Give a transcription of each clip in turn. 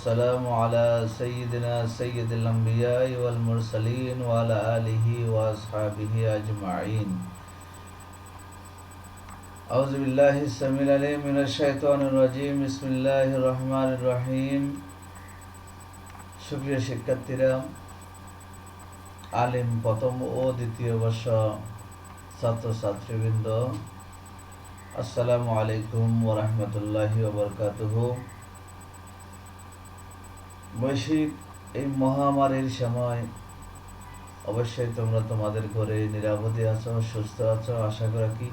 والسلام على سيدنا سيد الأنبياء والمرسلين وعلى آله وأصحابه أجمعين أعوذ بالله السميع العليم من الشيطان الرجيم بسم الله الرحمن الرحيم সুপ্রিয় শিক্ষার্থীরা, আলিম প্রথম ও দ্বিতীয় বর্ষ ছাত্রছাত্রীবৃন্দ, আসসালামু আলাইকুম ওয়া রাহমাতুল্লাহি ওয়া বারাকাতুহু। বৈশ্বিক এই মহামারীর সময় অবশ্যই তোমরা তোমাদের ঘরে নিরাপদে আছো, সুস্থ আছো। আশা রাখি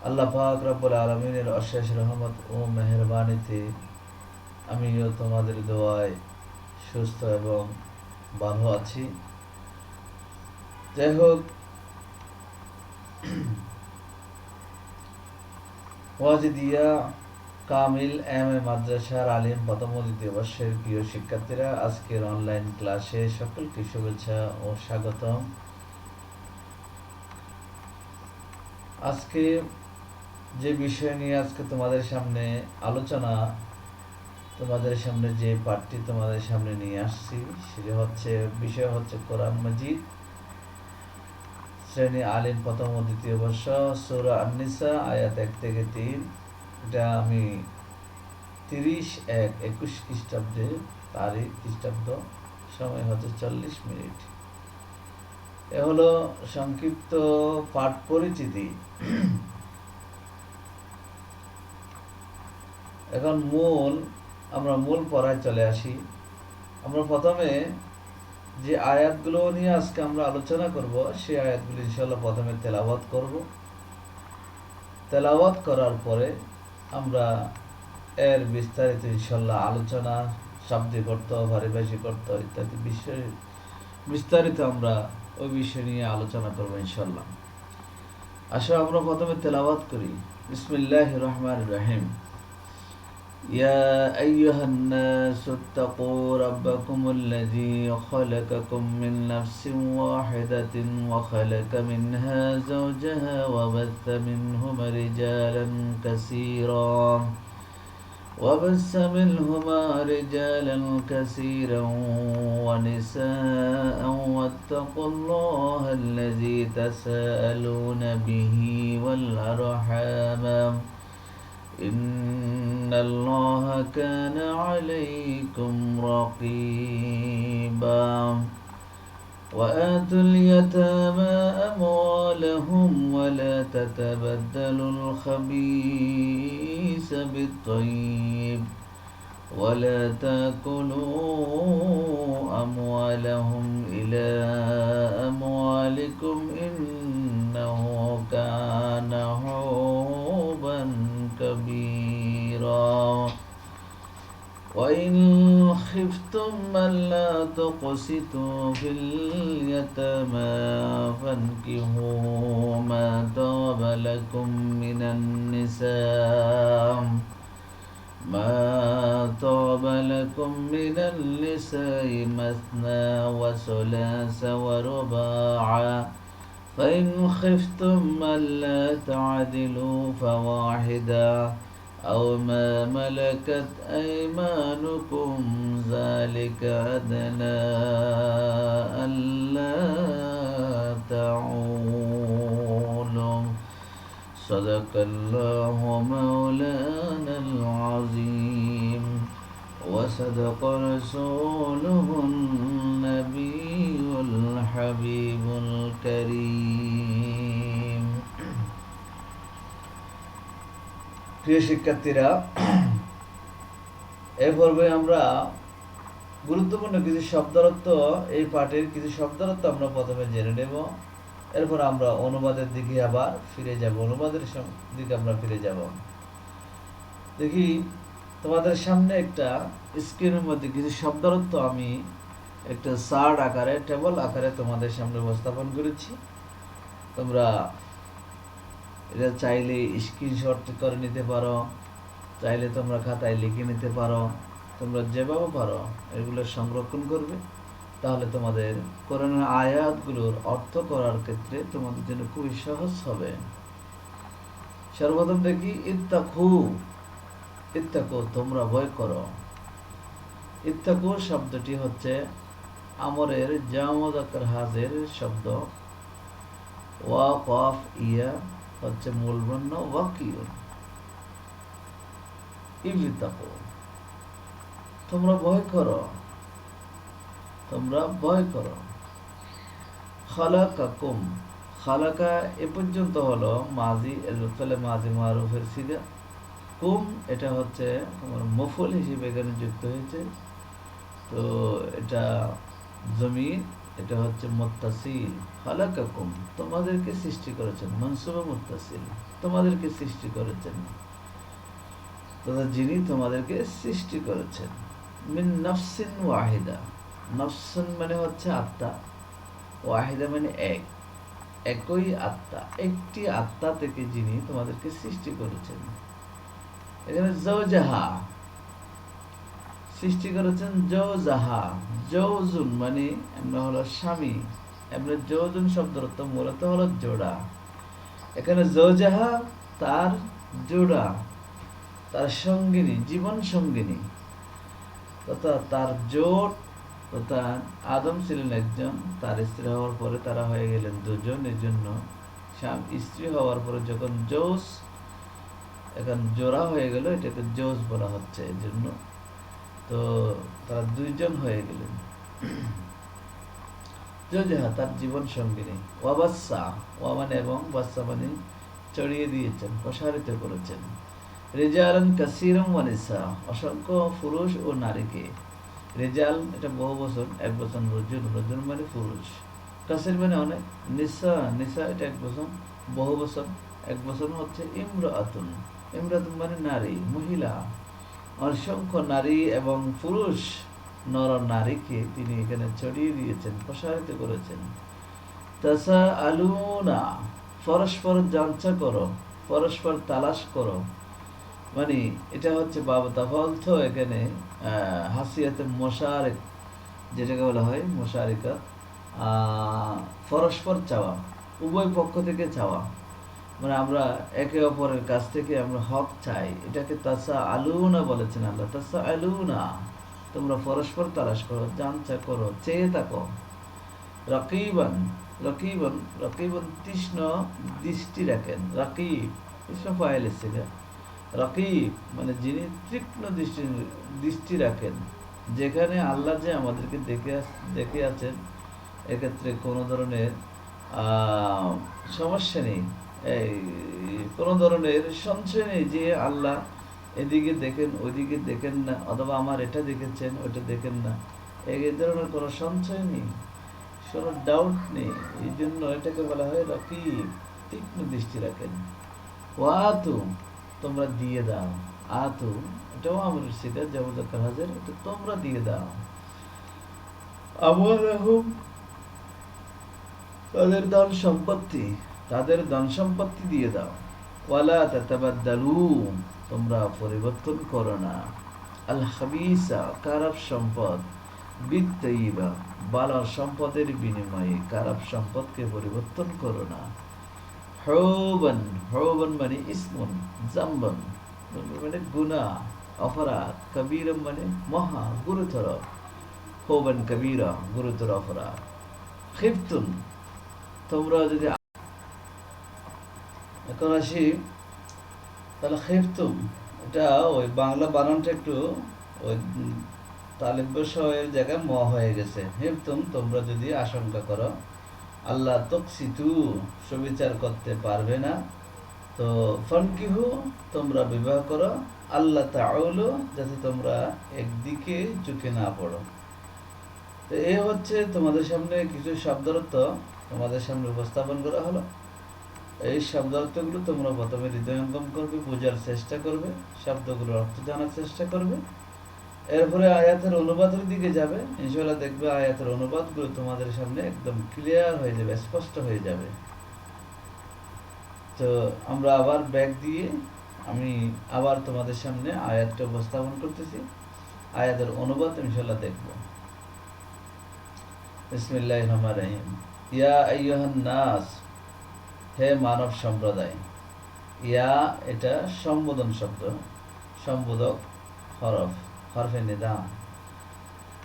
আল্লাহ পাক রব্বুল আলামিনের অশেষ রহমত ও মেহেরবানিতে আমিও তোমাদের দোয়ায় সুস্থ এবং ভালো আছি। যাই হোক, ওয়াজিদিয়া কামিল এম.এ মাদ্রাসার আলিম প্রথম ও দ্বিতীয় বর্ষের প্রিয় শিক্ষার্থীরা, আজকের অনলাইন ক্লাসে সকলকে শুভেচ্ছা ও স্বাগতম। আজকে যে বিষয় নিয়ে আজকে তোমাদের সামনে আলোচনা, তোমাদের সামনে যে পাঠটি তোমাদের সামনে নিয়ে আসছি সেটা হচ্ছে, বিষয় হচ্ছে কোরআন মাজিদ, শ্রেণী আলিম প্রথম ও দ্বিতীয় বর্ষ, সূরা আন-নিসা আয়াত 1 থেকে 3। এটা আমি 30/1/21 খ্রিস্টাব্দে তারিখ, খ্রিস্টাব্দ, সময় হচ্ছে 40 মিনিট। এ হলো সংক্ষিপ্ত পাঠ পরিচিতি। এখন আমরা মূল পড়ায় চলে আসি। আমরা প্রথমে যে আয়াতগুলো নিয়ে আজকে আমরা আলোচনা করব, সেই আয়াতগুলো ইনশাআল্লাহ প্রথমে তেলাওয়াত করব। তেলাওয়াত করার পরে আমরা এর বিস্তারিত ইনশাআল্লাহ আলোচনা, শাব্দিক অর্থ, পারিভাষিক অর্থ ইত্যাদি বিষয় বিস্তারিত আমরা ওই বিষয় নিয়ে আলোচনা করব ইনশাআল্লাহ। আসো আমরা প্রথমে তেলাওয়াত করি। বিসমিল্লাহির রহমানির রহিম। يا أيها الناس اتقوا ربكم الذي خلقكم من نفس واحدة وخلق منها زوجها وبث منهما رجالا كثيرا ونساء واتقوا الله الذي تساءلون به والأرحام إن الله كان عليكم رقيبا وآتوا اليتامى أموالهم ولا تتبدلوا الخبيث بالطيب ولا تأكلوا أموالهم إلى أموالكم إنه كان حوبا كبيرا وإن خفتم ألا تقسطوا في اليتامى فانكحوا ما طاب لكم من النساء مثنى وثلاث ورباع فإن خفتم ألا تعدلوا فواحدا أو ما ملكت أيمانكم ذلك أدنى ألا تعولوا صدق الله مولانا العظيم وصدق رسوله النبي الحبيب الكريم। প্রিয় শিক্ষার্থীরা, এই পর্বে আমরা গুরুত্বপূর্ণ কিছু শব্দার্থ, এই পাঠের কিছু শব্দার্থ আমরা প্রথমে জেনে নেব। এরপর আমরা অনুবাদের দিকে আবার ফিরে যাব, অনুবাদের দিকে আমরা ফিরে যাব। দেখি তোমাদের সামনে একটা স্ক্রিনের মধ্যে কিছু শব্দার্থ আমি একটা চার্ট আকারে, টেবল আকারে তোমাদের সামনে উপস্থাপন করেছি। তোমরা এটা চাইলে স্ক্রিনশট করে নিতে পারো, চাইলে তোমরা খাতায় লিখে নিতে পারো, তোমরা যেভাবে পারো এগুলো সংরক্ষণ করবে। তাহলে তোমাদের কোরআনের আয়াতগুলোর অর্থ করার ক্ষেত্রে তোমাদের জন্য খুবই সহজ হবে। সর্বপ্রথম দেখি ইত্তাকু, তোমরা ভয় করো। ইত্তাকু শব্দটি হচ্ছে আমরের জামা মুযাক্কার হাজির শব্দ। ওয়া কফ ইয়া হচ্ছে মূল বর্ণ ওয়াকিউন। ইত্তাকু তোমরা ভয় করো, তোমরা ভয় করো। খালাকাকুম, খালাকা এ পর্যন্ত হলো মাজি ফেলে মাজি মারুফের সিগা। কুম এটা হচ্ছে তোমার মফুল হিসেবে এখানে যুক্ত হয়েছে, তো এটা জমির, এটা হচ্ছে মুত্তাসিল। খালাকাকুম তোমাদেরকে সৃষ্টি করেছেন, মনসুব মুত্তাসিল তোমাদেরকে সৃষ্টি করেছেন, তথা যিনি তোমাদেরকে সৃষ্টি করেছেন। মিন নফসিন ওয়াহিদা, নফসিন মানে হচ্ছে আত্মা, ওয়াহিদা মানে এক, একই আত্মা, একটি আত্মা থেকে যিনি তোমাদেরকে সৃষ্টি করেছেন। এখানে জওজাহা সৃষ্টি করেছেন, জওজাহা জওজুন মানে এমনি হলো স্বামী, এমনি জওজুন শব্দের অর্থ মূলত হলো জোড়া। এখানে জওজাহা তার জোড়া, তার সঙ্গিনী, জীবন সঙ্গিনী তথা তার জোট, তথা আদম ছিলেন একজন, তার স্ত্রী হওয়ার পরে তারা হয়ে গেলেন দুজন। এই জন্য স্ত্রী হওয়ার পরে যখন জোস এখন জোড়া হয়ে গেল, এটাকে জোস বলা হচ্ছে। এই জন্য তো তারা দুইজন হয়ে গেলেন। জোজাহা তার জীবন সঙ্গিনী। ওয়াবাসা, ওয়া মানে এবং, বাসা মানে চড়িয়ে দিয়েছেন, প্রসারিত করেছেন। রিজালান কাসীরাম ওয়া নিসা, অসংখ্য পুরুষ ও নারীকে। রিজাল এটা বহু বচন, এক বচন রজুল, রজুল মানে পুরুষ, কাসীর মানে অনেক, নিসা নিসা এটা এক বচন, বহু বচন, এক বচন হচ্ছে ইমরাতুন, ইমরাতুন মানে নারী, মহিলা। অসংখ্য নারী এবং পুরুষ নর নারীকে তিনি এখানে ছড়িয়ে দিয়েছেন, প্রসারিত করেছেন। তাসা আলুনা পরস্পর যাঞ্চা করো, পরস্পর তালাশ করো, মানে এটা হচ্ছে বাবা তাফালথ এখানে হাসিয়াতে মোশারেক যেটাকে বলা হয় মোশারিকা, পরস্পর চাওয়া, উভয় পক্ষ থেকে চাওয়া, মানে আমরা একে অপরের কাছ থেকে আমরা হক চাই, এটাকে তাসা আলুনা বলেছেন আল্লাহ। তাসা আলুনা তোমরা পরস্পর তালাশ করো, জানচা করো, চেয়ে থাকো। রকিবান, রকিবান রকিবান তৃষ্ণ দৃষ্টি রাখেন, রকিব কৃষ্ণ ফাইল এসেছিল। রকিব মানে যিনি তীক্ষ্ণ দৃষ্টি রাখেন, যেখানে আল্লাহ যে আমাদেরকে দেখে আছেন, এক্ষেত্রে কোনো ধরনের সমস্যা নেই, এই কোনো ধরনের সংশয় নেই যে আল্লাহ এদিকে দেখেন ওইদিকে দেখেন না, অথবা আমার এটা দেখেছেন ওইটা দেখেন না, এই ধরনের কোনো সংশয় নেই, কোনো ডাউট নেই। এই জন্য এটাকে বলা হয় রকিব, তীক্ষ্ণ দৃষ্টি রাখেন। ওয়াতু তোমরা দিয়ে দাও, আতু এটাও আমাদের সিগা জাওজাকার হাজির, এটা তোমরা দিয়ে দাও। আমওয়ালাহুম তাদের ধন সম্পত্তি, তাদের ধন সম্পত্তি দিয়ে দাও। ওয়ালা তাতাবাদ্দালু তোমরা পরিবর্তন করো না, আল খাবিসা খারাপ সম্পদ, বিত্তাইবা ভালো সম্পদের বিনিময়ে খারাপ সম্পদকে পরিবর্তন করো না। হৌবান, হৌবান মানে ইসমুন, জাম্বান মানে গুনাহ অপরাধ, কবীরম মানে মহা গুরুতর, হৌবান কবীরা গুরুতর অপরাধ। খিফতুন তোমরা যদি, এখন আসি তাহলে খিফতুম এটা ওই বাংলা বানানটা একটু ওই তালিব বিষয়ের জায়গায় ম হয়ে গেছে। হিফতুম তোমরা যদি আশঙ্কা করো, আল্লাহ তকসিতু সুবিচার করতে পারবে না, তো ফনকিহু তোমরা বিবাহ করো, আল্লাহ তাউলু যাতে তোমরা একদিকে ঝুঁকে না পড়ো। তো এই হচ্ছে তোমাদের সামনে কিছু শব্দার্থ তোমাদের সামনে উপস্থাপন করা হলো। এই শব্দার্থগুলো তোমরা প্রথমে হৃদয়ঙ্গম করবে, বোঝার চেষ্টা করবে, শব্দগুলোর অর্থ জানার চেষ্টা করবে, এরপরে আয়াতের অনুবাদের দিকে যাবে। ইনশাআল্লাহ দেখবে আয়াতের অনুবাদগুলো তোমাদের সামনে একদম ক্লিয়ার হয়ে যাবে, স্পষ্ট হয়ে যাবে। তো আমরা আবার ব্যাক দিয়ে আমি আবার তোমাদের সামনে আয়াতটা উপস্থাপন করতেছি, আয়াতের অনুবাদ ইনশাআল্লাহ দেখব। বিসমিল্লাহির রহমানির রহিম। ইয়া আইয়ুহান নাস, হে মানব সম্প্রদায়। ইয়া এটা সম্বোধন শব্দ, সম্বোধক হরফ, হরফে নিদা।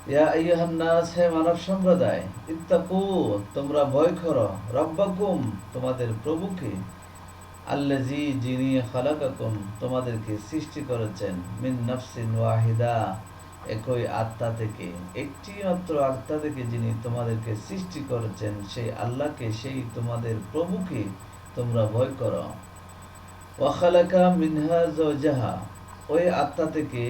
ইয়া আইয়ুহান নাস, হে মানব সম্প্রদায়, ইত্তাকু, তোমরা ভয় করো, রব্বাকুম, তোমাদের প্রভুকে, আল্লাযী, যিনি, খালাকাকুম, তোমাদেরকে সৃষ্টি করেছেন, মিন নাফসিন ওয়াহিদা, একই আত্মা থেকে, একটি মাত্র আত্মা থেকে যিনি তোমাদেরকে সৃষ্টি করেছেন, সেই আল্লাহকে, সেই তোমাদের প্রভুকে তোমরা ভয় করো। ওয়া খালাকা মিনহা যাওজাহা, ওই আত্মা থেকে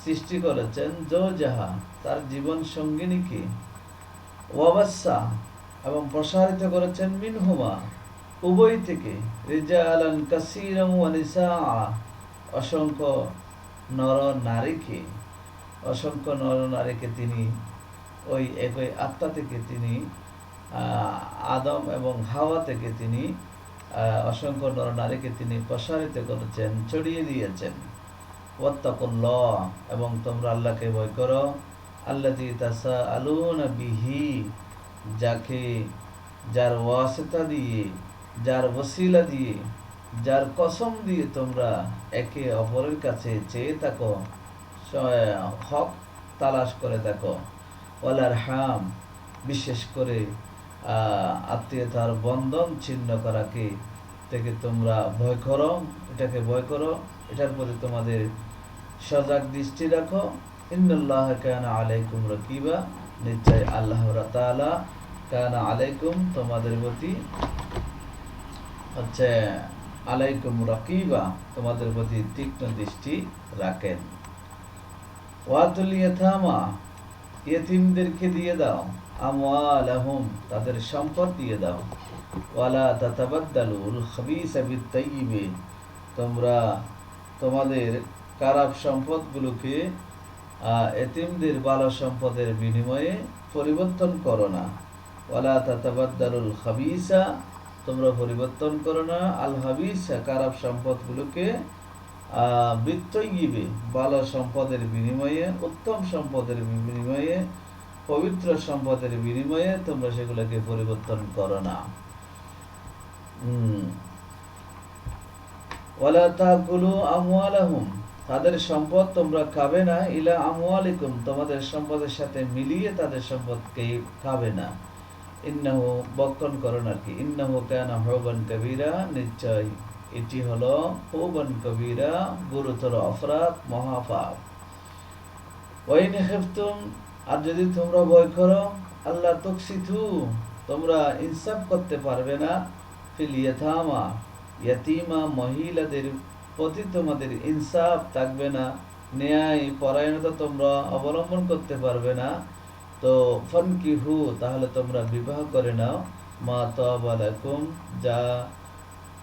সৃষ্টি করেছেন যাওজাহা, তার জীবন সঙ্গিনীকে, ওয়াবাসসা, এবং প্রসারিত করেছেন মিনহুমা, উভয় থেকে, রিজালান কাসীরান ওয়া নিসাআ, অসংখ্য নর নারীকে, অসংখ্য নর নারীকে তিনি ওই একই আত্মা থেকে তিনি আদম এবং হাওয়া থেকে তিনি অসংখ্য নর নারীকে তিনি প্রসারিত করেছেন, ছড়িয়ে দিয়েছেন। ওয়াত্তাকুল্লাহ, এবং তোমরা আল্লাহকে ভয় করো, আল্লাযী তাসাআলুনা বিহি, যাকে, যার ওয়াসিতা দিয়ে, যার ওসিলা দিয়ে, যার কসম দিয়ে তোমরা একে অপরের কাছে চেয়ে থাকো, হক তালাশ করে থাকো। ওয়াল আরহাম, বিশেষ করে আত্মীয়তার বন্ধন ছিন্ন করাকে থেকে তোমরা ভয় করো, এটাকে ভয় করো, এটার প্রতি তোমাদের সজাগ দৃষ্টি রাখো। ইন্নাল্লাহ কানা আলাইকুম রাকিবা, নিশ্চয় আল্লাহ তাআলা কানা আলাইকুম, তোমাদের প্রতি হচ্ছে আলাইকুম রাকিবা, তোমাদের প্রতি তীক্ষ্ণ দৃষ্টি রাখেন। ওয়াতুল ইয়াতামা, ইয়েতিমদেরকে দিয়ে দাও, আমওয়ালাহুম, তাদের সম্পদ দিয়ে দাও, ওয়ালা তাতাবাদ্দালুল খাবিসা বিত-তাইয়্যিবি, তোমরা তোমাদের খারাপ সম্পদগুলোকে এতিমদের ভালো সম্পদের বিনিময়ে পরিবর্তন করো না। ওয়ালা তাতাবাদ্দালুল খাবিসা, তোমরা পরিবর্তন করো না, আল হাবিসা, খারাপ সম্পদগুলোকে, বিত-তাইয়্যিবি, ভালো সম্পদের বিনিময়ে, উত্তম সম্পদের বিনিময়ে, পবিত্র সম্পদের বিনিময়ে তোমরা সেগুলোকে পরিবর্তন করো না। ওয়ালা তাকুলু আমওয়ালাহুম, তাদের সম্পদ তোমরা খাবে না, ইলা আমওয়ালিকুম, তোমাদের সম্পদের সাথে মিলিয়ে তাদের সম্পদকে খাবে না। ইন্নাহু, বক্ষণ করো আর কি, ইন্নাহু কানা হুবান কাবীরা, নিশ্চয় এটি হলো হুবান কবীরা, গুরুতর অপরাধ, মহাপাপ। ওয়াইন খিফতুম, আর যদি তোমরা ভয় করো, আল্লাহ তুকসিতু, তোমরা ইনসাফ করতে পারবে না, ফিল ইয়াতামা, ইয়াতিমা মহিলাদের প্রতি তোমাদের ইনসাফ থাকবে না, ন্যায় পরায়ণতা তোমরা অবলম্বন করতে পারবে না, তো ফানকিহু, তাহলে তোমরা বিবাহ করে নাও, মা তাবা লাকুম, যা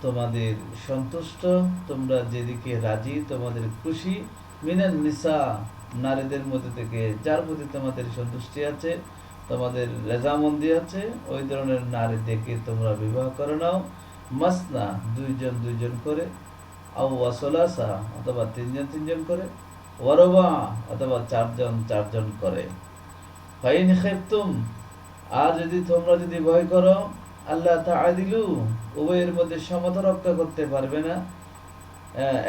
তোমাদের সন্তুষ্ট, তোমরা যেদিকে রাজি, তোমাদের খুশি, মিনান নিসা, নারীদের মধ্যে থেকে যার প্রতি তোমাদের সন্তুষ্টি আছে, তোমাদের রেজামন্দি আছে, ওই ধরনের নারী দেখে তোমরা বিবাহ করে নাও। মাসনা, দুইজন দুইজন করে, আও ওয়াসলাসা, অথবা তিনজন তিনজন করে, ওয়ারবা, অথবা চারজন চারজন করে। ফাইন খাইফতুম, আর যদি তোমরা যদি ভয় করো, আল্লাহ তাআদিলু, উভয়ের মধ্যে সমতা রক্ষা করতে পারবে না,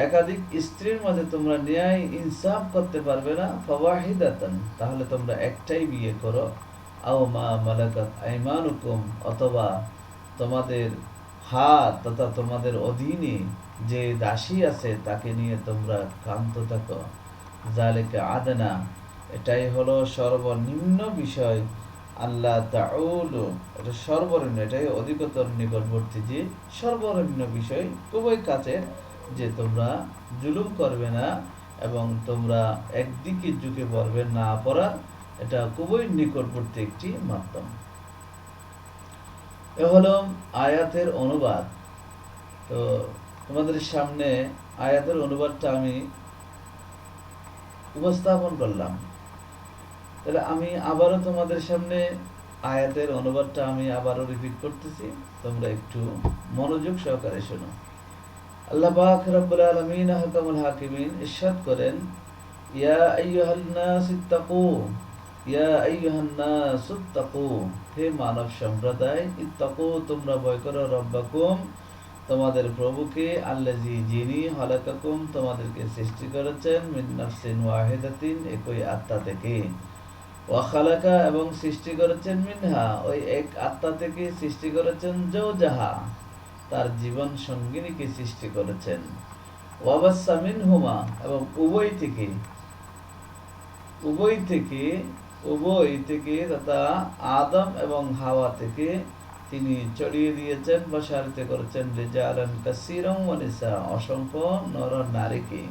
একাধিক স্ত্রীর মধ্যে তোমরা ন্যায় ইনসাফ করতে পারবে না, ফাওয়াহিদাতান, তাহলে তোমরা একটাই বিয়ে করো, আও মা মালাকাত আইমানুকুম, অথবা তোমাদের হাত তথা তোমাদের অধীনে যে দাসী আছে তাকে নিয়ে তোমরা ক্ষান্ত থাকো। যালিকা আদনা, এটাই হলো সর্বনিম্ন বিষয়, আল্লাহ তাউলু, এটা সর্বনিম্ন, এটাই অধিকতর নিকটবর্তী, যে সর্বনিম্ন বিষয়, খুবই কাছের, যে তোমরা জুলুম করবে না এবং তোমরা একদিকে ঝুঁকে পড়বে না পড়া, এটা খুবই নিকটবর্তী একটি মাধ্যম। এ হলো আয়াতের অনুবাদ। তো তোমাদের সামনে আয়াতের অনুবাদটা আমি উপস্থাপন করলাম। তাহলে আমি আবারও তোমাদের সামনে আয়াতের অনুবাদটা আমি আবারও রিপিট করতেছি, তোমরা একটু মনোযোগ সহকারে শোনো। আল্লাহ পাক রব্বুল আলামিন আহকামুল হাকিমিন ইরশাদ করেন, ইয়া আইয়ুহান নাস ইত্তাকু, ইয়া আইয়ুহান নাস ইত্তাকু, হে মানব সম্প্রদায়, ইত্তাকু, তোমরা ভয় করো, রব্বাকুম, তোমাদের প্রভুকে, আল্লাযী, যিনি, খালাকাকুম, তোমাদেরকে সৃষ্টি করেছেন, মিন নাফসিন ওয়াহিদাতিন, একই আত্মা থেকে, ওয়া খালাকা এবং সৃষ্টি করেছেন মিনহা ওই এক আত্মা থেকে সৃষ্টি করেছেন জাওজাহা তার জীবন সঙ্গিনীকে সৃষ্টি করেছেন। ওয়া বাসসা মিনহুমা এবং উভয় থেকে তথা আদম এবং হাওয়া থেকে তিনি ছড়িয়ে দিয়েছেন প্রসারিত করেছেন রিজালান কাসীরান ওয়া নিসা অসংখ্য নর নারীকে।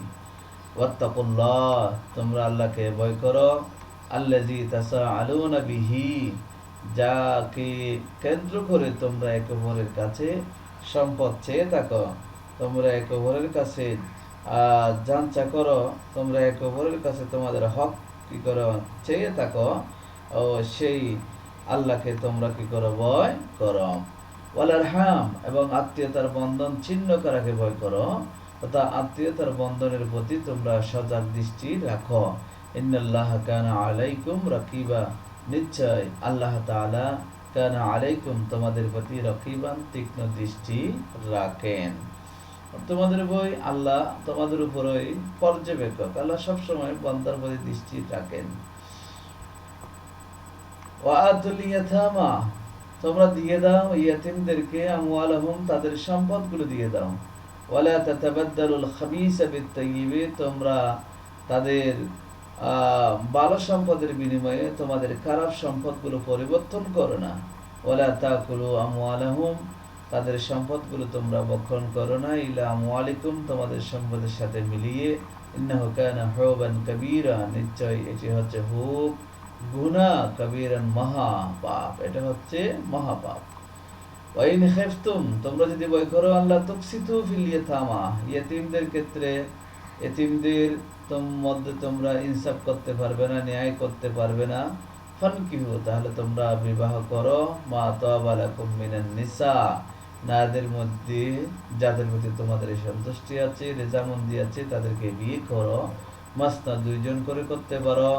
ওয়াত্তাকুল্লাহ তোমরা আল্লাহকে ভয় করো, আল্লাযী তাসাআলুনা বিহি যাকে কেন্দ্র করে তোমরা একে অপরের কাছে সম্পদ চেয়ে থাকো, তোমরা একে অপরের কাছে যাঞ্চা করো, তোমরা একে অপরের কাছে তোমাদের হক কি করো চেয়ে থাকো, ও সেই আল্লাহকে তোমরা কি করো ভয় করো। ওয়াল আরহাম এবং আত্মীয়তার বন্ধন ছিন্ন করাকে ভয় করো তথা আত্মীয়তার বন্ধনের প্রতি তোমরা সজাগ দৃষ্টি রাখো। ইন্নাল্লাহা কানা আলাইকুম রাকিবা নিশ্চয় আল্লাহ তাআলা কানা আলাইকুম তোমাদের প্রতি রাকিবান তীক্ষ্ণ দৃষ্টি রাখেন। তোমাদের বই আল্লাহ তোমাদের উপরই পর্যবেক্ষক, আল্লাহ সবসময় বান্দার প্রতি দৃষ্টি রাখেন। ওয়াআতুল ইয়াতামা তোমরা দিয়ে দাও ইয়াতীমদেরকে আমওয়ালাহুম তাদের সম্পদগুলো দিয়ে দাও। ওয়ালা তাতাবাদদালুল খাবিসা বিত-তাইয়্যিব তোমরা তাদের ভালো সম্পদের বিনিময়ে তোমাদের খারাপ সম্পদগুলো পরিবর্তন করো না। ওয়ালা তাকুলু আমওয়ালাহুম তাদের সম্পদগুলো তোমরা ভক্ষণ করো না ইলা আমওয়ালিকুম তোমাদের সম্পদের সাথে মিলিয়ে। ইন্নাহু কানা হুবান কাবীরা নিশ্চয় এটি হচ্ছে খুব গুনাহ, কবীরান মহা পাপ, এটা হচ্ছে মহা পাপ। ওয়া ইন খাফতুম তোমরা যদি ভয় করো আল্লাহ তুকসিতু ফিল ইয়াতামা ইয়াতীমদের ক্ষেত্রে এতিমদের মধ্যে তোমরা ইনসাফ করতে পারবে না, ন্যায় করতে পারবে না, ফানকিহু তাহলে তোমরা বিবাহ করো মা তাবা লাকুম মিনান নিসা নারীদের মধ্যে যাদের প্রতি তোমাদের সন্তুষ্টি আছে রেজামন্দি আছে তাদেরকে বিয়ে করো। মাসনা দুইজন করে করতে পারো,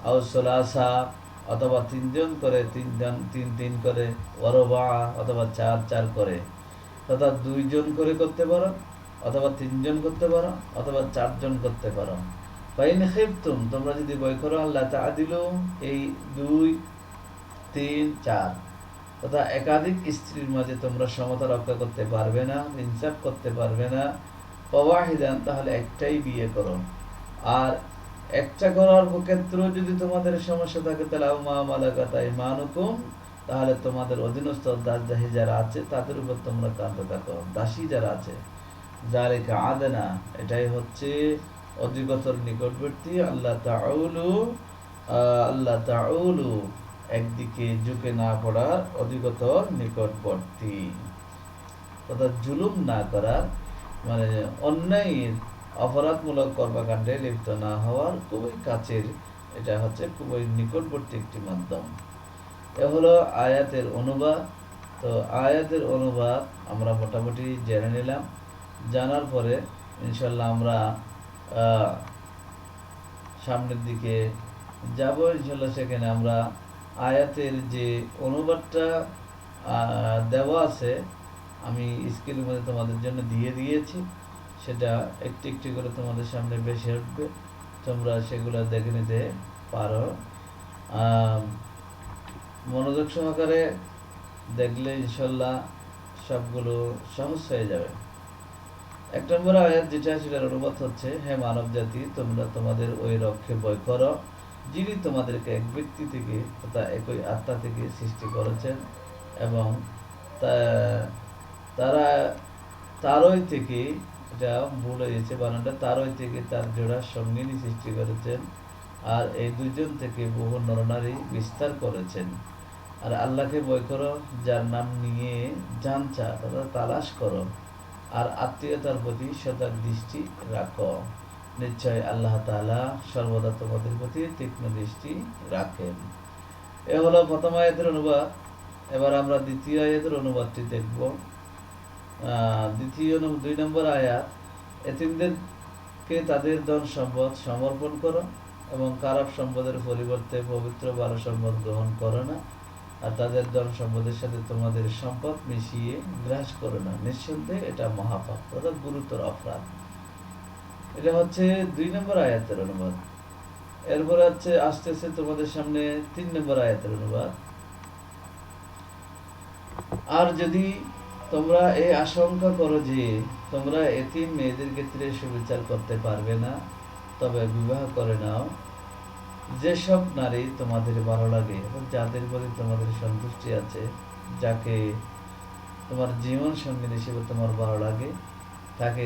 আও সুলাসা অথবা তিনজন করে, তিন করে, ওয়ারবা অথবা চার করে, তথা দুইজন করে করতে পারো অথবা তিনজন করতে পারো অথবা চারজন করতে পারো। ফাইন খিফতুম তোমরা যদি ভয় করো আল্লাহ তাআদিলু এই 2 3 4 তথা একাধিক স্ত্রীর মাঝে তোমরা সমতা রক্ষা করতে পারবে না, ইনসাফ করতে পারবে না, ফাওয়াহিদান তাহলে একটাই বিয়ে করো। আর একটা করার ক্ষেত্রে যদি তোমাদের সমস্যা থাকে তাহলে মা মালাকাত আইমানুকুম তাহলে তোমাদের অধীনস্থ দাসী যারা আছে তাদের উপর তোমরা কাঁদতে থাকো, দাসী যারা আছে। যালিকা আদনা এটাই হচ্ছে অধিকতর নিকটবর্তী। আল্লাহ তাআউলু একদিকে ঝুঁকে না পড়ার অধিকতর নিকটবর্তী তথা জুলুম না করার মানে অন্যায়ের অপরাধমূলক কর্মকাণ্ডে লিপ্ত না হওয়ার খুবই কাছের, এটা হচ্ছে খুবই নিকটবর্তী একটি মাধ্যম। এ হলো আয়াতের অনুবাদ। তো আয়াতের অনুবাদ আমরা মোটামুটি জেনে নিলাম। জানার পরে ইনশাল্লাহ আমরা সামনের দিকে যাব ইনশাল্লাহ। সেখানে আমরা আয়াতের যে অনুবাদটা দেওয়া আছে আমি স্ক্রিনের মধ্যে তোমাদের জন্য দিয়ে দিয়েছি, সেটা একটি একটি করে তোমাদের সামনে বেশি উঠবে, তোমরা সেগুলো দেখে নিতে পারো। মনোযোগ সহকারে দেখলে ইনশাল্লাহ সবগুলো সহজ হয়ে যাবে। 1 নম্বর আয়াত যেটা সেটার অনুবাদ হচ্ছে, হে মানব জাতি তোমরা তোমাদের ওই রক্ষে ভয় করো যিনি তোমাদেরকে এক ব্যক্তি থেকে তথা একই আত্মা থেকে সৃষ্টি করেছেন এবং তারা তারই থেকে, এটা ভুল হয়েছে বানানটা, তারই থেকে তার জোড়া সঙ্গিনী সৃষ্টি করেছেন আর এই দুইজন থেকে বহু নরনারী বিস্তার করেছেন। আর আল্লাহকে ভয় করো যার নাম নিয়ে জানচা তথা তালাশ করো আর আত্মীয়তার প্রতি সজাগ দৃষ্টি রাখো। নিশ্চয় আল্লাহ তাআলা সর্বদা তোমাদের প্রতি তীক্ষ্ণ দৃষ্টি রাখেন। এ হলো প্রথম আয়াতের অনুবাদ। এবার আমরা দ্বিতীয় আয়াতের অনুবাদটি দেখব। 2 নম্বর আয়াত, এতিমদেরকে তাদের ধন সম্পদ সমর্পণ করো এবং খারাপ সম্পদের পরিবর্তে পবিত্র ভালো সম্পদ গ্রহণ করো না, আর তাদের ধন সম্পদের সাথে তোমাদের সম্পদ মিশিয়ে গ্রাস করো না, নিঃসন্দেহে এটা মহাপাপ অর্থাৎ গুরুতর অপরাধ। এটা হচ্ছে 2 নম্বর আয়াতের অনুবাদ। এরপরে আসতেছে তোমাদের সামনে 3 নম্বর আয়াতের অনুবাদ। আর যদি তোমরা এই আশঙ্কা করো যে তোমরা এতিম মেয়েদের ক্ষেত্রে সুবিচার করতে পারবে না, তবে বিবাহ করে নাও যেসব নারী তোমাদের ভালো লাগে এবং যাদের প্রতি তোমাদের সন্তুষ্টি আছে, যাকে তোমার জীবন সঙ্গী হিসেবে তোমার ভালো লাগে, তাকে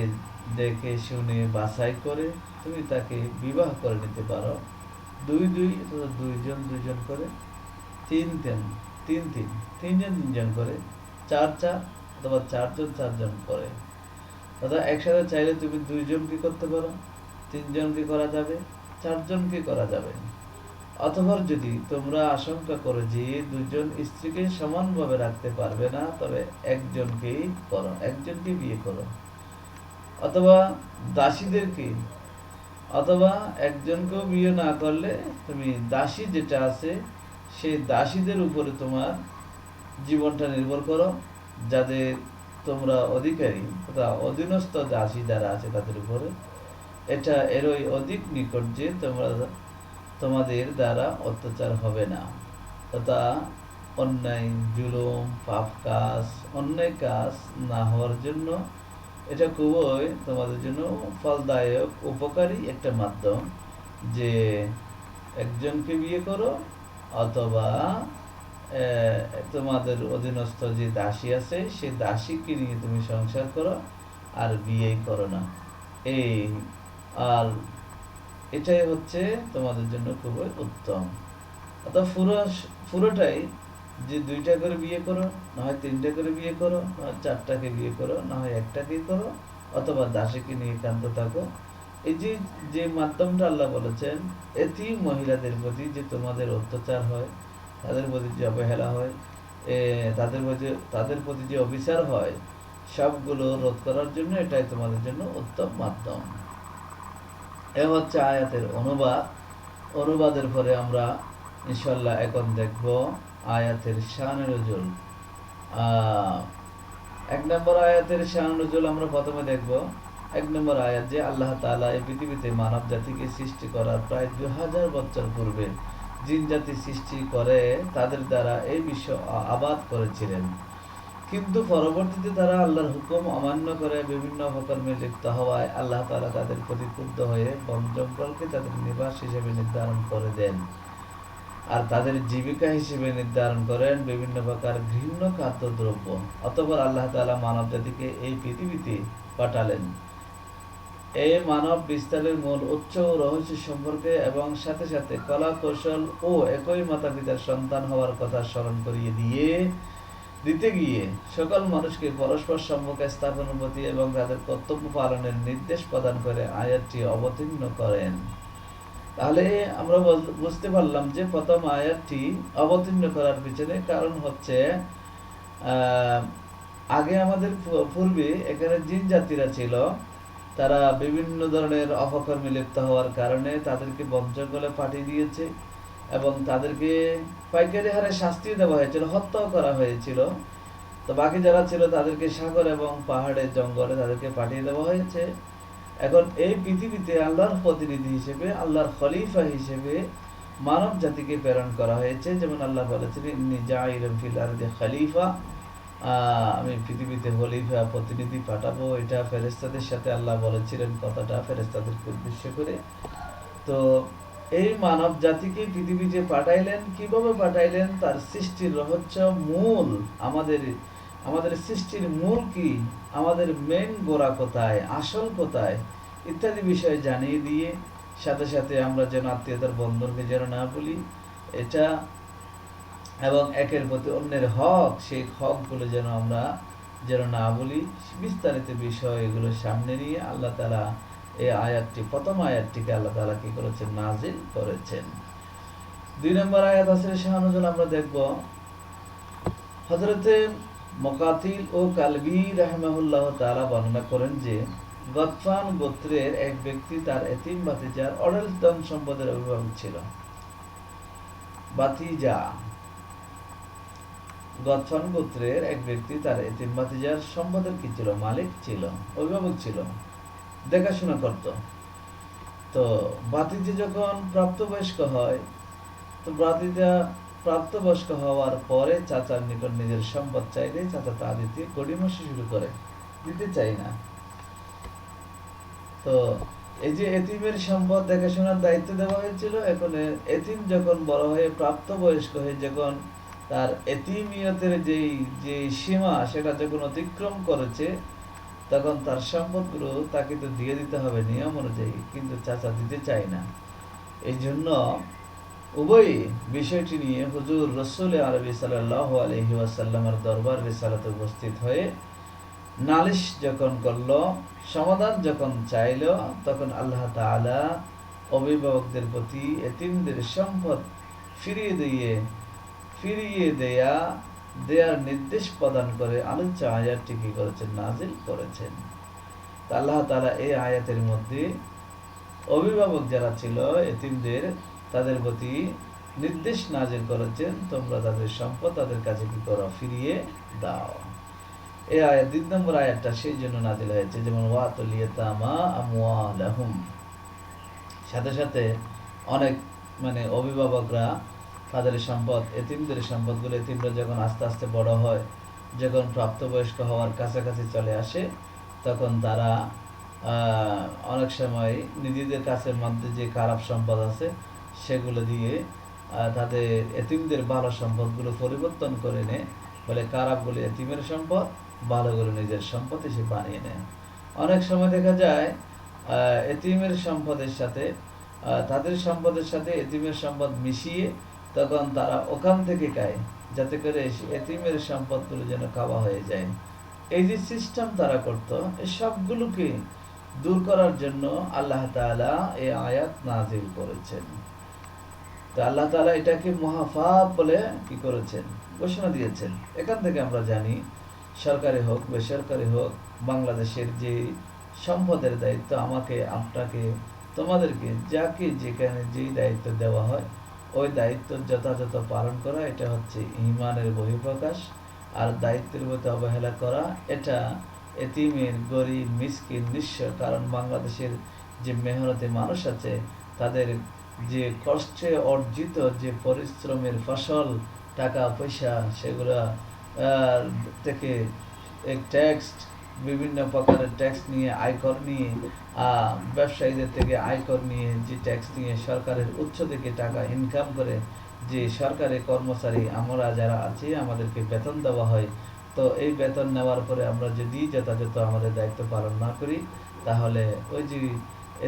দেখে শুনে বাছাই করে তুমি তাকে বিবাহ করে নিতে পারো। দুই দুই অথবা দুইজন দুইজন করে, তিন তিন তিন তিন তিনজন তিনজন করে, চার চার অথবা চারজন চারজন করে। অর্থাৎ একসাথে চাইলে তুমি দুইজনকে করতে পারো, তিনজনকে করা যাবে, চারজনকে করা যাবে। অথবা যদি তোমরা আশঙ্কা করো যে দুজন স্ত্রীকে সমানভাবে রাখতে পারবে না, তবে একজনকেই করো, একজনকে বিয়ে করো। অথবা দাসীদেরকে, অথবা একজনকেও বিয়ে না করলে তুমি দাসী যেটা আছে সেই দাসীদের উপরে তোমার জীবনটা নির্ভর করো, যাদের তোমরা অধিকারী তথা অধীনস্থ দাসী যারা আছে তাদের উপরে। এটা এরই অধিক নিকট যে তোমাদের দ্বারা অত্যাচার হবে না তথা অন্যায়, জুলুম, পাপ কাজ, অন্যায় কাজ না হওয়ার জন্য এটা খুবই তোমাদের জন্য ফলদায়ক, উপকারী একটা মাধ্যম যে একজনকে বিয়ে করো অথবা তোমাদের অধীনস্থ যে দাসী আছে সেই দাসীকে নিয়ে তুমি সংসার করো, আর বিয়ে করো না। এই আর এটাই হচ্ছে তোমাদের জন্য খুবই উত্তম। অর্থাৎ পুরোটাই যে 2টা করে বিয়ে করো, না হয় 3টা করে বিয়ে করো, না হয় 4টাকে বিয়ে করো, না হয় একটাকেই করো, অথবা দাসীকে নিয়ে একান্ত থাকো। এই যে যে মাধ্যমটা আল্লাহ বলেছেন, এতিম মহিলাদের প্রতি যে তোমাদের অত্যাচার হয়, তাদের প্রতি যে অবহেলা হয়, তাদের প্রতি যে অবিচার হয়, সবগুলো রোধ করার জন্য এটাই তোমাদের জন্য উত্তম মাধ্যম। এ হচ্ছে আয়াতের অনুবাদ। অনুবাদের পরে আমরা ইনশাল্লাহ এখন দেখব আয়াতের শানে নজুল। 1 নম্বর আয়াতের শানে নজুল আমরা প্রথমে দেখব। 1 নম্বর আয়াত যে আল্লাহ তাআলা এই পৃথিবীতে মানব জাতিকে সৃষ্টি করার প্রায় 2000 বছর পূর্বে জিন জাতি সৃষ্টি করে তাদের দ্বারা এই বিশ্ব আবাদ করেছিলেন, কিন্তু পরবর্তীতে তারা আল্লাহর হুকুম অমান্য করে বিভিন্ন অপকর্মে লিপ্ত হওয়ায় আল্লাহ তাআলা তাদের প্রতি ক্রুদ্ধ হয়ে বন জঙ্গলকে তাদের নিবাস হিসেবে নির্ধারণ করে দেন, আর তাদের জীবিকা হিসেবে নির্ধারণ করেন বিভিন্ন প্রকার ঘৃণ্য খাদ্যদ্রব্য। অতঃপর আল্লাহ তাআলা মানব জাতিকে এই পৃথিবীতে পাঠালেন এই মানব বিস্তারের মূল উচ্চ ও রহস্য সম্পর্কে, এবং সাথে সাথে কলা কৌশল ও একই মাতা পিতার সন্তান হওয়ার কথা স্মরণ করিয়ে দিতে গিয়ে সকল মানুষকে পরস্পর সম্মুখে স্থাপনের প্রতি এবং তাদের কর্তব্য পালনের নির্দেশ প্রদান করে আয়াতটি অবতীর্ণ করেন। তাহলে আমরা বুঝতে পারলাম যে প্রথম আয়াতটি অবতীর্ণ করার পিছনে কারণ হচ্ছে আগে আমাদের পূর্বে এখানে জিন জাতিরা ছিল, তারা বিভিন্ন ধরনের অপকর্মে লিপ্ত হওয়ার কারণে তাদেরকে বন জঙ্গলে পাঠিয়ে দিয়েছে এবং তাদেরকে পাইকারি হারে শাস্তি দেওয়া হয়েছিল, হত্যাও করা হয়েছিল। তো বাকি যারা ছিল তাদেরকে সাগর এবং পাহাড়ের জঙ্গলে তাদেরকে পাঠিয়ে দেওয়া হয়েছে। এখন এই পৃথিবীতে আল্লাহর প্রতিনিধি হিসেবে, আল্লাহর খলিফা হিসেবে মানব জাতিকে প্রেরণ করা হয়েছে। যেমন আল্লাহ বলেছিলেন ইন্নী জাইলুন ফিল আরদি খলিফা, আমি পৃথিবীতে খলিফা প্রতিনিধি পাঠাবো। এটা ফেরেশতাদের সাথে আল্লাহ বলেছিলেন কথাটা ফেরেশতাদেরকে উদ্দেশ্য করে। তো এই মানব জাতিকে পৃথিবীতে পাঠাইলেন, কিভাবে পাঠাইলেন, তার সৃষ্টির রহস্য, মূল আমাদের সৃষ্টির মূল কি, আমাদের মেন গোড়া কোথায়, আসল কোথায় ইত্যাদি বিষয় জানিয়ে দিয়ে সাথে সাথে আমরা যেন আত্মীয়তার বন্ধনকে যেন না ভুলি এটা, এবং একের প্রতি অন্যের হক, সেই হকগুলো যেন আমরা না বলি, বিস্তারিত বিষয় এগুলো সামনে নিয়ে আল্লাহ তাআলা এই আয়াতটি, প্রথম আয়াতটিকে আল্লাহ তাআলা কি করেছেন, নাজিল করেছেন। 2 নম্বর আয়াত আছে শাহানুজুল আমরা দেখব। হযরতে মুকাতিল ও কালবি রাহিমাহুল্লাহ তাআলা বর্ণনা করেন যে গতফান গোত্রের এক ব্যক্তি তার এতিম ভাতিজার অঢেল ধন সম্পদের অভিভাবক ছিল। গতফান গোত্রের এক ব্যক্তি তার এতিম ভাতিজার সম্পদের কি ছিল, মালিক ছিল, অভিভাবক ছিল, দেখাশোনা করত। তো ভাতিজি যখন প্রাপ্তবয়স্ক হয়, তো ভাতিজা প্রাপ্তবয়স্ক হওয়ার পরে চাচার নিকট নিজের সম্পদ চাইলে চাচা তা দিতে গড়িমসি শুরু করে, দিতে চাই না। তো এই যে এতিমের সম্পদ দেখাশোনার দায়িত্ব দেওয়া হয়েছিল, এখন এতিম যখন বড় হয়ে প্রাপ্তবয়স্ক হয়ে যখন তার এতিমিয়তের যে সীমা সেটা যখন অতিক্রম করেছে, তখন তার সম্পদগুলো তাকে তো দিয়ে দিতে হবে নিয়ম অনুযায়ী, কিন্তু চাচা দিতে চায় না। এই জন্য উভয়ই বিষয়টি নিয়ে হুজুর রসুল আরবি সাল্লাল্লাহু আলাইহি ওয়াসাল্লামের দরবার রিসালাতে উপস্থিত হয়ে নালিশ যখন করল, সমাধান যখন চাইল, তখন আল্লাহ তাআলা অভিভাবকদের প্রতি এতিমদের সম্পদ ফিরিয়ে দেয়ার নির্দেশ প্রদান করে আলোচ্য আয়াতটি কি করেছেন, নাজিল করেছেন। আল্লাহ তাআলা এই আয়াতের মধ্যে অভিভাবক যারা ছিল এতিমদের, তাদের প্রতি নির্দেশ নাজিল করেছেন, তোমরা তাদের সম্পদ তাদের কাছে কি করো, ফিরিয়ে দাও। এই আয়াত ২ নম্বর আয়াতটা সেই জন্য নাজিল হয়েছে, যেমন ওয়াতুল ইয়াতামা আমওয়ালাহুম, সাথে সাথে অনেক অভিভাবকরা তাদের সম্পদ, এতিমদের সম্পদগুলো, এতিমরা যখন আস্তে আস্তে বড় হয়, যখন প্রাপ্তবয়স্ক হওয়ার কাছাকাছি চলে আসে, তখন তারা অনেক সময় নিজেদের কাছের মধ্যে যে খারাপ সম্পদ আছে সেগুলো দিয়ে তাদের এতিমদের ভালো সম্পদগুলো পরিবর্তন করে নেয়, বলে খারাপগুলো এতিমের সম্পদ, ভালোগুলো নিজের সম্পদ এসে বানিয়ে নেয়। অনেক সময় দেখা যায় এতিমের সম্পদের সাথে তাদের সম্পদের সাথে এতিমের সম্পদ মিশিয়ে তখন তারা ওখান থেকে খায়, যাতে করে এতিমের সম্পদগুলো যেন খাওয়া হয়ে যায়। এই যে সিস্টেম তারা করত, এই সবগুলোকে দূর করার জন্য আল্লাহ তাআলা এই আয়াত নাজিল করেছেন। তো আল্লাহ তাআলা এটাকে মহাপাপ বলে কি করেছেন, ঘোষণা দিয়েছেন। এখান থেকে আমরা জানি, সরকারি হোক বেসরকারি হোক, বাংলাদেশের যে সম্পদের দায়িত্ব আমাকে, আপনাকে, তোমাদেরকে, যাকে যেখানে যেই দায়িত্ব দেওয়া হয়, ওই দায়িত্ব যথাযথ পালন করা, এটা হচ্ছে ঈমানের বহিঃপ্রকাশ। আর দায়িত্বের প্রতি অবহেলা করা, এটা এতিমের, গরিব, মিসকিন, নিঃস্ব, কারণ বাংলাদেশের যে মেহনতি মানুষ আছে, তাদের যে কষ্টে অর্জিত যে পরিশ্রমের ফসল, টাকা পয়সা, সেগুলা থেকে ট্যাক্স, বিভিন্ন প্রকারের ট্যাক্স নিয়ে, আয়কর নিয়ে, ব্যবসায়ীদের থেকে আয়কর নিয়ে, যে ট্যাক্স নিয়ে সরকারের উৎস থেকে টাকা ইনকাম করে যে সরকারি কর্মচারী আমরা যারা আছি, আমাদেরকে বেতন দেওয়া হয়। তো এই বেতন নেওয়ার পরে আমরা যদি যথাযথ আমাদের দায়িত্ব পালন না করি, তাহলে ওই যে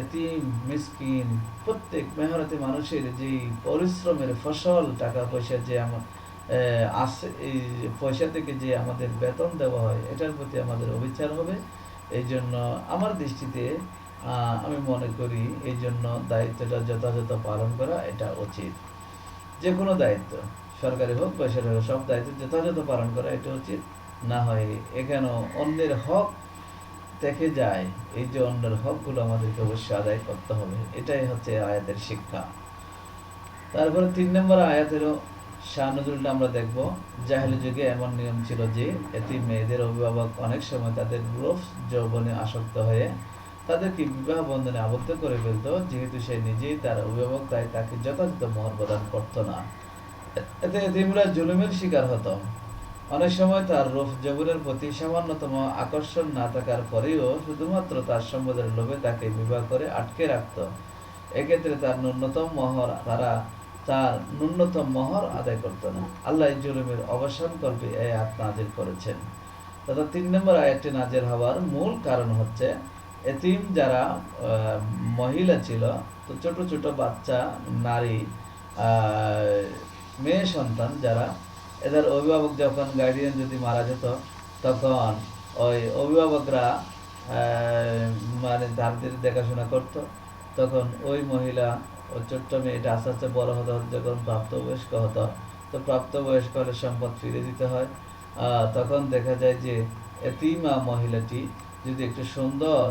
এতিম, মিসকিন, প্রত্যেক মেহনতি মানুষের যেই পরিশ্রমের ফসল, টাকা পয়সা যে আসে, এই পয়সা থেকে যে আমাদের বেতন দেওয়া হয়, এটার প্রতি আমাদের অবিচার হবে। এই জন্য আমার দৃষ্টিতে আমি মনে করি, এই জন্য দায়িত্বটা যথাযথ পালন করা এটা উচিত। যে কোনো দায়িত্ব, সরকারি হোক বেসরকারি হোক, সব দায়িত্ব যথাযথ পালন করা এটা উচিত। না হয় এখানেও অন্যের হক থেকে যায়, এই যে অন্যের হকগুলো আমাদেরকে অবশ্যই আদায় করতে হবে, এটাই হচ্ছে আয়াতের শিক্ষা। তারপরে ৩ নম্বর আয়াতেরও শানুজুলটা আমরা দেখব। জাহেলি যুগে এমন নিয়ম ছিল যে এতিম মেয়েদের অভিভাবক অনেক সময় তাদের রূপ যৌবনে আসক্ত হয়ে তাদেরকে বিবাহ বন্ধনে আবদ্ধ করে ফেলত, যেহেতু সে নিজেই তার অভিভাবক, তাই তাকে যথাযথ মোহর প্রদান করত না। এতে এতিমরা জুলুমের শিকার হতো। অনেক সময় তার রূপ যৌবনের প্রতি সামান্যতম আকর্ষণ না থাকার পরেও শুধুমাত্র তার সম্পদের লোভে তাকে বিবাহ করে আটকে রাখত। এক্ষেত্রে তার ন্যূনতম মোহর আদায় করতো না। আল্লাহ জুলুমের অবসান করবে এই আয়াত নাজিল করেছেন। তথা ৩ নম্বর আয়াতটি নাজিল হওয়ার মূল কারণ হচ্ছে, এতিম যারা মহিলা ছিল, তো ছোট ছোট বাচ্চা, নারী, মেয়ে সন্তান যারা, এদের অভিভাবক যখন, গার্ডিয়ান যদি মারা যেত, তখন ওই অভিভাবকরা তাদের দেখাশোনা করত। তখন ওই মহিলা, ওই ছোট্ট মেয়েটা আস্তে আস্তে বড় হতে হতে যখন প্রাপ্তবয়স্ক হতো, তো প্রাপ্তবয়স্ক হলে সম্পদ ফিরে দিতে হয়। তখন দেখা যায় যে এতিমা মহিলাটি যদি একটু সুন্দর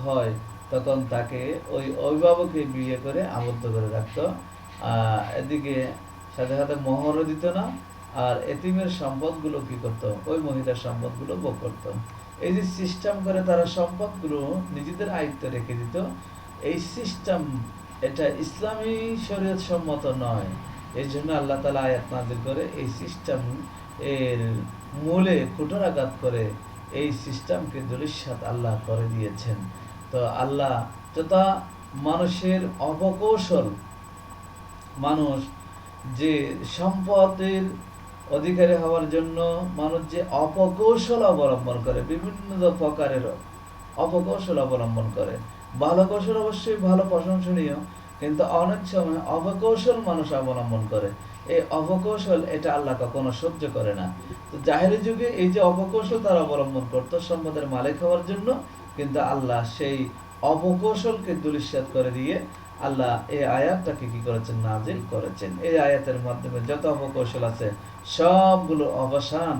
হয়, তখন তাকে ওই অভিভাবকে বিয়ে করে আবদ্ধ করে রাখতো। এদিকে সাথে সাথে মোহরও দিত না, আর এতিমের সম্পদগুলো কি করতো, ওই মহিলার সম্পদগুলো ভোগ করতো। এই যে সিস্টেম করে তারা সম্পদগুলো নিজেদের আয়ত্তে রেখে দিত, এই সিস্টেম এটা ইসলামী শরীয়ত সম্মত নয়। এই জন্য আল্লাহ তাআলা আয়াত নাযিল করে এই সিস্টেম এর মূলে কুঠারাঘাত করে এই সিস্টেমকে ধূলিসাৎ আল্লাহ করে দিয়েছেন। তো আল্লাহ যথা মানুষের অপকৌশল, মানুষ যে সম্পদের অধিকারী হওয়ার জন্য মানুষ যে অপকৌশল অবলম্বন করে, বিভিন্ন প্রকারের অপকৌশল অবলম্বন করে। ভালো কৌশল অবশ্যই ভালো, প্রশংসনীয়, কিন্তু অনেক সময় অপকৌশল মানুষ অবলম্বন করে। এই অপকৌশল এটা আল্লাহ কখনো সহ্য করে না। তো জাহেরি যুগে এই যে অপকৌশল তারা অবলম্বন করতো সম্পদের মালিক হওয়ার জন্য, কিন্তু আল্লাহ সেই অপকৌশলকে ধূলিসাৎ করে দিয়ে আল্লাহ এই আয়াতটাকে কি করেছেন, নাজিল করেছেন। এই আয়াতের মাধ্যমে যত অপকৌশল আছে সবগুলো অবসান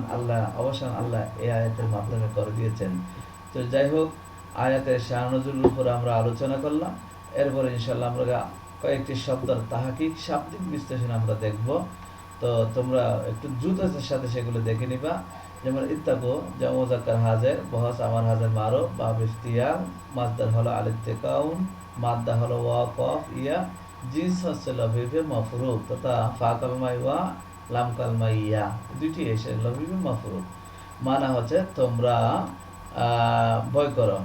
আল্লাহ এই আয়াতের মাধ্যমে করে দিয়েছেন। তো যাই হোক, আয়াতের শানুজুলের উপর আমরা আলোচনা করলাম। এরপরে ইনশাল্লাহ আমরা কয়েকটি শব্দের তাহাকিক, শাব্দিক বিশ্লেষণ আমরা দেখব। তো তোমরা একটু দ্রুততার সাথে সেগুলো দেখে নিবা। যেমন ইত্তাকু জামু মুযাক্কার হাজির, বহস আমার হাজির মারুফ বা ইফতিয়ার, মাসদার হলো আলিত্তিকাউন, মাদ্দা হলো ওয়া কফ ইয়া, জিন্স হচ্ছে লফিফে মাফরুক তথা ফা কালমা ওয়া লাম কালমা ইয়া, দুটি এসে লফিফে মাফরুক। মানা হচ্ছে তোমরা ভয় করো।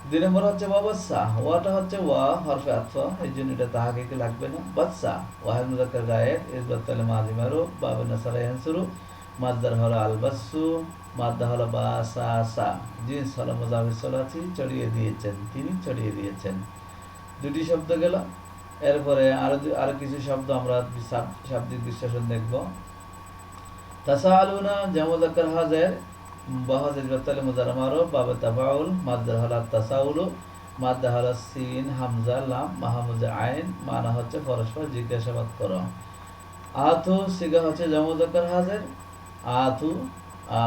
2 নম্বর হচ্ছে বাচ্চা, ওয়াটা হচ্ছে ওয়া হরফে আতফ, এই জন্য এটা তাহাকিকে লাগবে না। বাচ্চা ওয়াহেদ মুযাক্কার গায়েব, ইসবাত কালে মাযি মারুফ, বাবে নাসারা ইয়ানসুরু, মাসদার হলো আলবাসু, মাদ্দা হলো বাসাসা, জিন্স হলো মুযাফির সলাতি, চড়িয়ে দিয়েছেন, তিনি চড়িয়ে দিয়েছেন। দুটি শব্দ গেল। এরপরে আরো কিছু শব্দ আমরা শাব্দিক বিশ্লেষণ দেখব। তাসাআলুনা জামু মুযাক্কার হাজির, বহস ইসবাত কালে মুযারা মারুফ, বাবে তাফাউল, মাসদার হলো তাসাউলু, মাদ্দা হলো সিন হামজা লাম মাহমুজে আইন, মানা হচ্ছে পরস্পর জিজ্ঞাসাবাদ করো। আতু সিগা হচ্ছে জামু মুযাক্কার হাজির, আতু,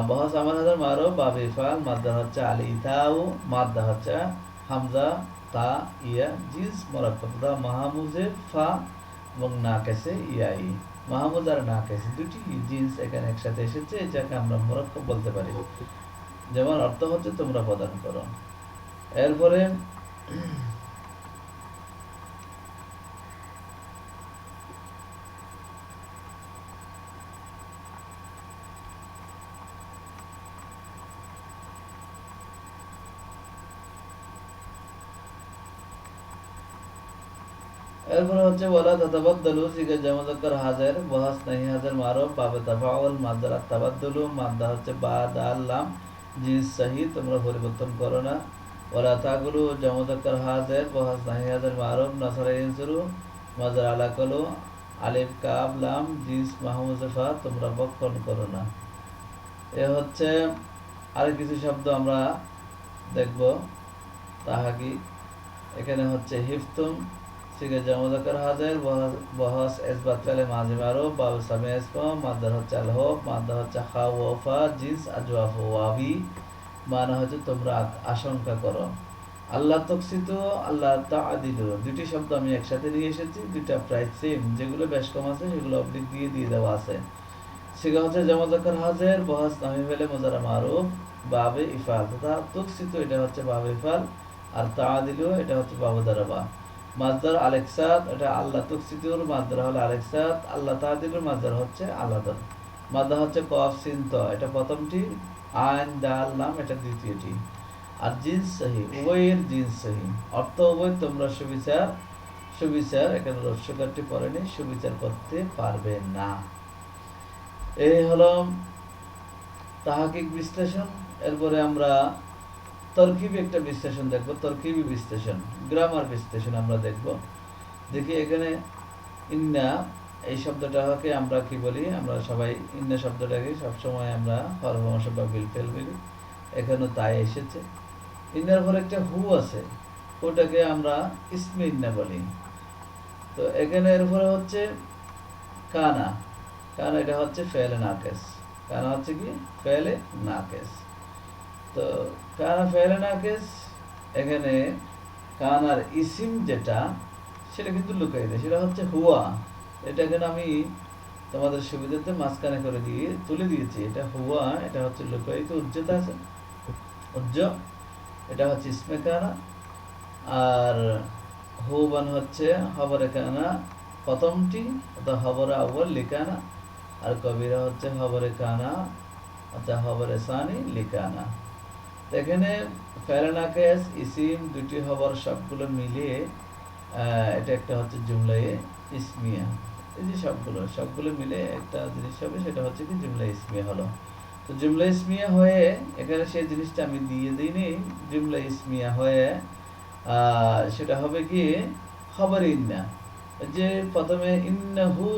বহস আমার হাজার মারুফ, বাবে ইফআল, মাদ্দা হচ্ছে আলিতাউ, মাদ্দা হচ্ছে হামজা তা ইয়া, জিন্স মুরাক্কাব দা মাহমুজে ফা এবং নাকেসে ইয়াই, মাহমুদ আর নাকেস দুটি জিন্স এখানে একসাথে এসেছে, এটাকে আমরা মুরাক্কাব বলতে পারি। যেমন অর্থ হচ্ছে তোমরা প্রদান করো। এরপরে হচ্ছে ওয়ালা তাতাবাদদালু, সিগা জামু মুযাক্কার হাজির, বহস নাহি হাজির মারুফ, বাবে তাফাউল, মাদ্দা তাবাদদুলু, মাদ্দা হচ্ছে বা দাল লাম, জিন্স সহি, তোমরা পরিবর্তন করো না। ওয়ালা তাকুলু জামু মুযাক্কার হাজির, বহস নাহি হাজির মারুফ, নাসারা ইয়ানসুরু, মাযদার আলাকালু, আলিফ কাব লাম, জিন্স মাহমুজে ফা, তোমরা বক্ষণ করো না। এ হচ্ছে আর কিছু শব্দ আমরা দেখব তাহাকি। এখানে হচ্ছে হিফতুম, সিগা জামু মুযাক্কার হাজির, বহস ইসবাত কালে মাযি মারুফ, বাবু সামি ইসম, মাদ্দার হচ্ছে আল হুব, মাদ্দা হচ্ছে খা ওয়াফা, জিন্স আজওয়াফ ওয়াবি, মানে হচ্ছে তোমরা আশঙ্কা করো। আল্লাহ তকসিতু, আল্লাহ তাআদিলু, দুটি শব্দ আমি একসাথে নিয়ে এসেছি, দুইটা প্রায় সেম, যেগুলো বেশ কম আছে সেগুলো অবলিক দিয়ে দেওয়া আছে। সিগা হচ্ছে জামু মুযাক্কার হাজির, বহস নামি ফেলে মুজারা মারুফ, বাবে ইফাল তথা তকসিতু এটা হচ্ছে বাবে ইফাল, আর তাআদিলু এটা হচ্ছে বাবু দারাবা। মাসদার আলেক্সাত, এটা আল্লাহ তুকসিতুর, মাসদার হলো আলেক্সাত, আল্লাহ তাআদিলুর মাসদার হচ্ছে আলাদা। মাদ্দা হচ্ছে কফ সিন ত, এটা প্রথমটি, আইন দাল লাম এটা দ্বিতীয়টি। আর জিন্স সহি, উভয়ের জিন্স সহি, অর্থ উভয় তোমরা সুবিচার এখানে রস্যকারটি পড়েনি, সুবিচার করতে পারবে না। এই হলো তাহাকিক বিশ্লেষণ। এরপরে আমরা তরকিবি একটা বিশ্লেষণ দেখব, তরকিবি বিশ্লেষণ, গ্রামার বিশ্লেষণ আমরা দেখব। দেখি এখানে ইন্না এই শব্দটাকে আমরা কি বলি, আমরা সবাই ইন্না শব্দটাকে সবসময় আমরা হরফ বা বিলফেল বলি, এখানে তাই এসেছে। ইন্নার পরে একটা হু আছে, ওটাকে আমরা ইসমে ইন্না বলি। তো এখানে এরপরে হচ্ছে কানা, কানা এটা হচ্ছে ফেলে নাকেস, কানা হচ্ছে কি ফেলে নাকেস। তো কানা ফেলে নাকেস, এখানে কানার ইসিম যেটা সেটা কিন্তু লুকাই দেয়, সেটা হচ্ছে হুয়া। এটা এখানে আমি তোমাদের সুবিধাতে মাঝখানে করে দিয়ে তুলে দিয়েছি, এটা হুয়া, এটা হচ্ছে লুকায়িত উজ্জ্বতা আছে, উজ্জ, এটা হচ্ছে ইসমে কানা। আর হু বান হচ্ছে খবরে কানা প্রথমটি, অর্থাৎ খবরে আউয়াল লিখানা, আর কবিরা হচ্ছে খবরে কানা অর্থাৎ খবরে সানি লিখানা। এখানে ফেরেনাকেস ইসিম দুটি খবর সবগুলো মিলিয়ে এটা একটা হচ্ছে জুমলায়ে ইসমিয়া। এই যে সবগুলো মিলে একটা জিনিস হবে, সেটা হচ্ছে কি জুমলা ইসমিয়া হলো। তো জুমলা ইসমিয়া হয়ে এখানে সেই জিনিসটা আমি দিয়ে দিইনি, জুমলা ইসমিয়া হয়ে সেটা হবে কি খবর ইন্না। যে প্রথমে ইন্নাহু,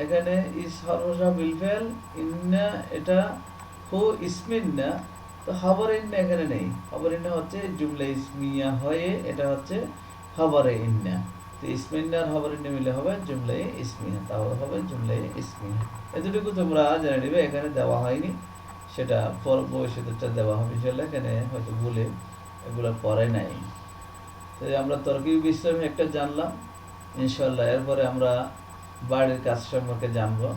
এখানে ইস হরফ বিলফেল, ইন্না এটা হু ইসমিন্না, তো খবর ইন্না এখানে নেই। খবর ইন্না হচ্ছে জুমলা ইসমিয়া হয়ে এটা হচ্ছে খবরে ইন্না। তো ইসমিন্না আর খবর ইন্না মিলে হবে জুমলাই ইসমিয়া, তাহলে হবে জুমলাই ইসমিয়া। এতটুকু তোমরা জেনে নিবে, এখানে দেওয়া হয়নি, সেটা ভবিষ্যতেরটা দেওয়া হবে ইনশাল্লাহ। এখানে হয়তো বলে এগুলো পরে নাই। তো আমরা তরকিব বিশ্রামে একটা জানলাম ইনশাল্লাহ। এরপরে আমরা বাড়ির কাজ সম্পর্কে জানবো,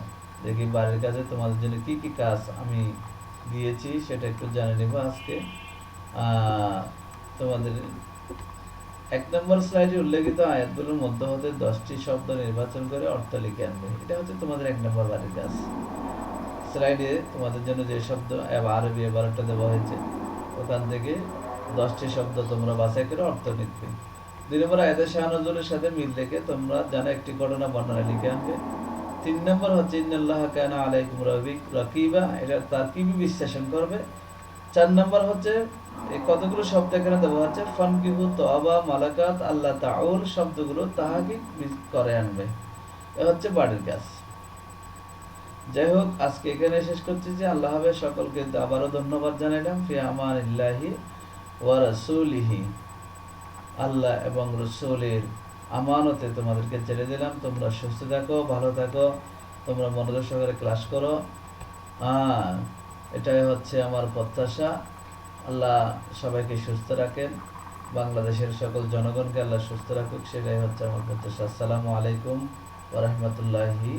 দেখি বাড়ির কাজে তোমাদের জন্য কি কি কাজ আমি দিয়েছি সেটা একটু জানে নেব আজকে। তোমাদের 1 নম্বর স্লাইডে উল্লেখিত আয়াতগুলোর মধ্যে হতে 10টি শব্দ নির্বাচন করে অর্থ লিখে আনবে। এটা হচ্ছে তোমাদের 1 নম্বর বাড়ির কাজ। স্লাইডে তোমাদের জন্য যে শব্দ আরবি 12টা দেওয়া হয়েছে, ওখান থেকে 10টি শব্দ তোমরা বাছাই করে অর্থ লিখবে। 2 নম্বর আয়াতের শাহ-নজুলের সাথে মিল রেখে তোমরা জানা একটি ঘটনা বর্ণনা লিখে আনবে। 3 নম্বর হচ্ছে ইন্নাল্লাহা কানা আলাইকুম রাকিবা, এটা তারকিবি বিশ্লেষণ করবে। 4 নম্বর হচ্ছে এই কতগুলো শব্দ এখানে দেওয়া হচ্ছে, ফানকিহু তওবা মালাকাত আল্লাহ তাউল, শব্দগুলো তাহাকিক করে আনবে। এ হচ্ছে বাড়ির কাজ। যাই হোক, আজকে এখানে শেষ করছি। যে আল্লাহ হাফেজ, সকলকে আবারও ধন্যবাদ জানাইলাম। ফি আমানিল্লাহি ওয়া রাসূলিহি, আল্লাহ এবং রাসূলের আমানতে তোমাদেরকে ছেড়ে দিলাম। তোমরা সুস্থ থাকো, ভালো থাকো, তোমরা মনোযোগ সহকারে ক্লাস করো। এটাই হচ্ছে আমার প্রত্যাশা। আল্লাহ সবাইকে সুস্থ রাখেন, বাংলাদেশের সকল জনগণকে আল্লাহ সুস্থ রাখুক, সেটাই হচ্ছে আমার প্রত্যাশা। আসসালামু আলাইকুম ওয়া রাহমাতুল্লাহি।